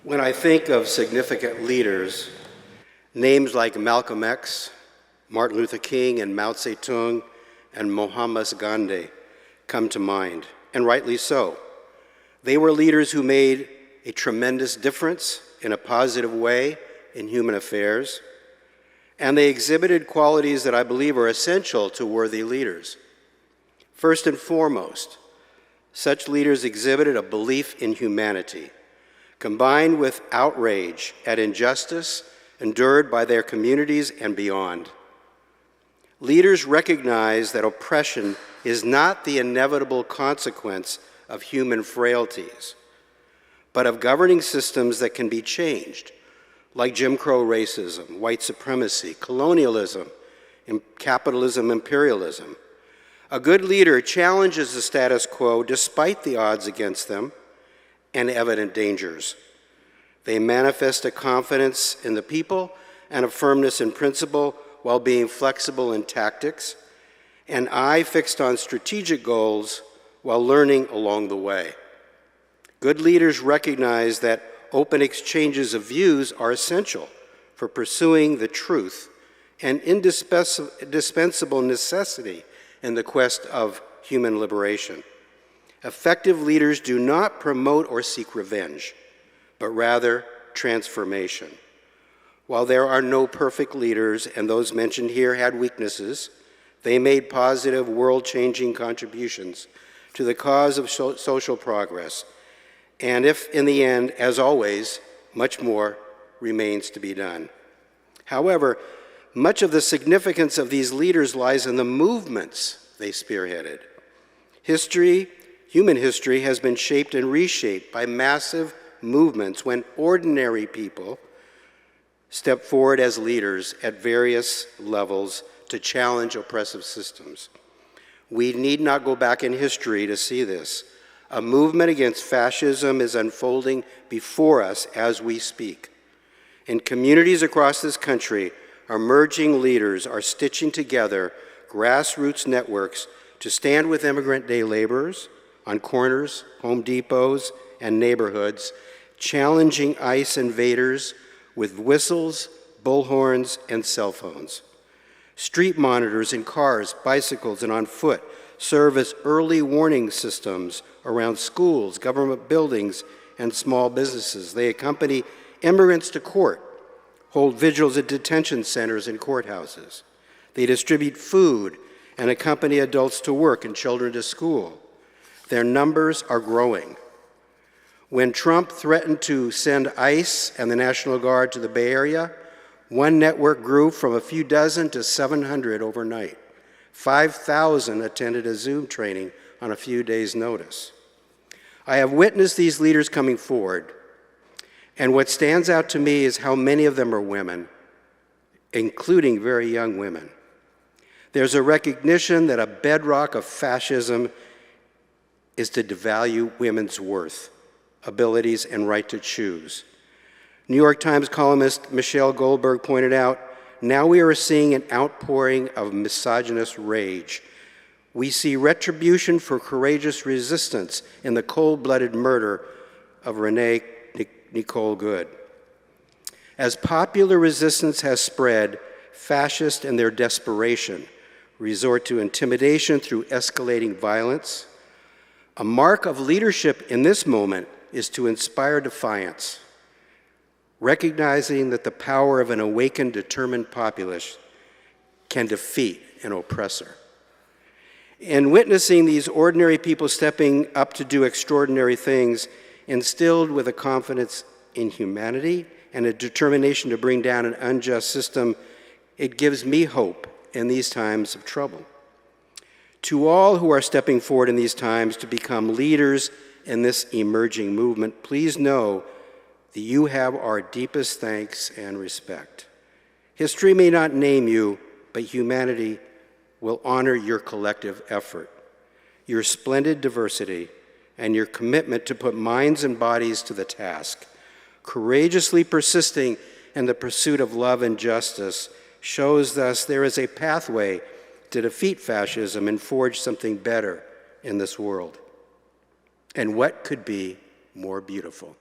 When I think of significant leaders, names like Malcolm X, Martin Luther King, and Mao Zedong, and Mohandas Gandhi come to mind, and rightly so. They were leaders who made a tremendous difference in a positive way in human affairs, and they exhibited qualities that I believe are essential to worthy leaders. First and foremost, such leaders exhibited a belief in humanity, combined with outrage at injustice endured by their communities and beyond. Leaders recognize that oppression is not the inevitable consequence of human frailties, but of governing systems that can be changed, like Jim Crow racism, white supremacy, colonialism, capitalism, imperialism. A good leader challenges the status quo despite the odds against them and evident dangers. They manifest a confidence in the people and a firmness in principle while being flexible in tactics, an eye fixed on strategic goals while learning along the way. Good leaders recognize that open exchanges of views are essential for pursuing the truth, an indispensable necessity in the quest of human liberation. Effective leaders do not promote or seek revenge, but rather transformation. While there are no perfect leaders, and those mentioned here had weaknesses, they made positive, world-changing contributions to the cause of social progress. And if, in the end, as always, much more remains to be done. However, much of the significance of these leaders lies in the movements they spearheaded. Human history has been shaped and reshaped by massive movements when ordinary people step forward as leaders at various levels to challenge oppressive systems. We need not go back in history to see this. A movement against fascism is unfolding before us as we speak. In communities across this country, emerging leaders are stitching together grassroots networks to stand with immigrant day laborers on corners, Home Depots, and neighborhoods, challenging ICE invaders with whistles, bullhorns, and cell phones. Street monitors in cars, bicycles, and on foot serve as early warning systems around schools, government buildings, and small businesses. They accompany immigrants to court, hold vigils at detention centers and courthouses. They distribute food and accompany adults to work and children to school. Their numbers are growing. When Trump threatened to send ICE and the National Guard to the Bay Area, one network grew from a few dozen to 700 overnight. 5,000 attended a Zoom training on a few days' notice. I have witnessed these leaders coming forward, and what stands out to me is how many of them are women, including very young women. There's a recognition that a bedrock of fascism is to devalue women's worth, abilities, and right to choose. New York Times columnist Michelle Goldberg pointed out, now we are seeing an outpouring of misogynist rage. We see retribution for courageous resistance in the cold-blooded murder of Renee Nicole Good. As popular resistance has spread, fascists in their desperation resort to intimidation through escalating violence. A mark of leadership in this moment is to inspire defiance, recognizing that the power of an awakened, determined populace can defeat an oppressor. In witnessing these ordinary people stepping up to do extraordinary things, instilled with a confidence in humanity and a determination to bring down an unjust system, it gives me hope in these times of trouble. To all who are stepping forward in these times to become leaders in this emerging movement, please know that you have our deepest thanks and respect. History may not name you, but humanity will honor your collective effort, your splendid diversity, and your commitment to put minds and bodies to the task. Courageously persisting in the pursuit of love and justice shows us there is a pathway to defeat fascism and forge something better in this world. And what could be more beautiful?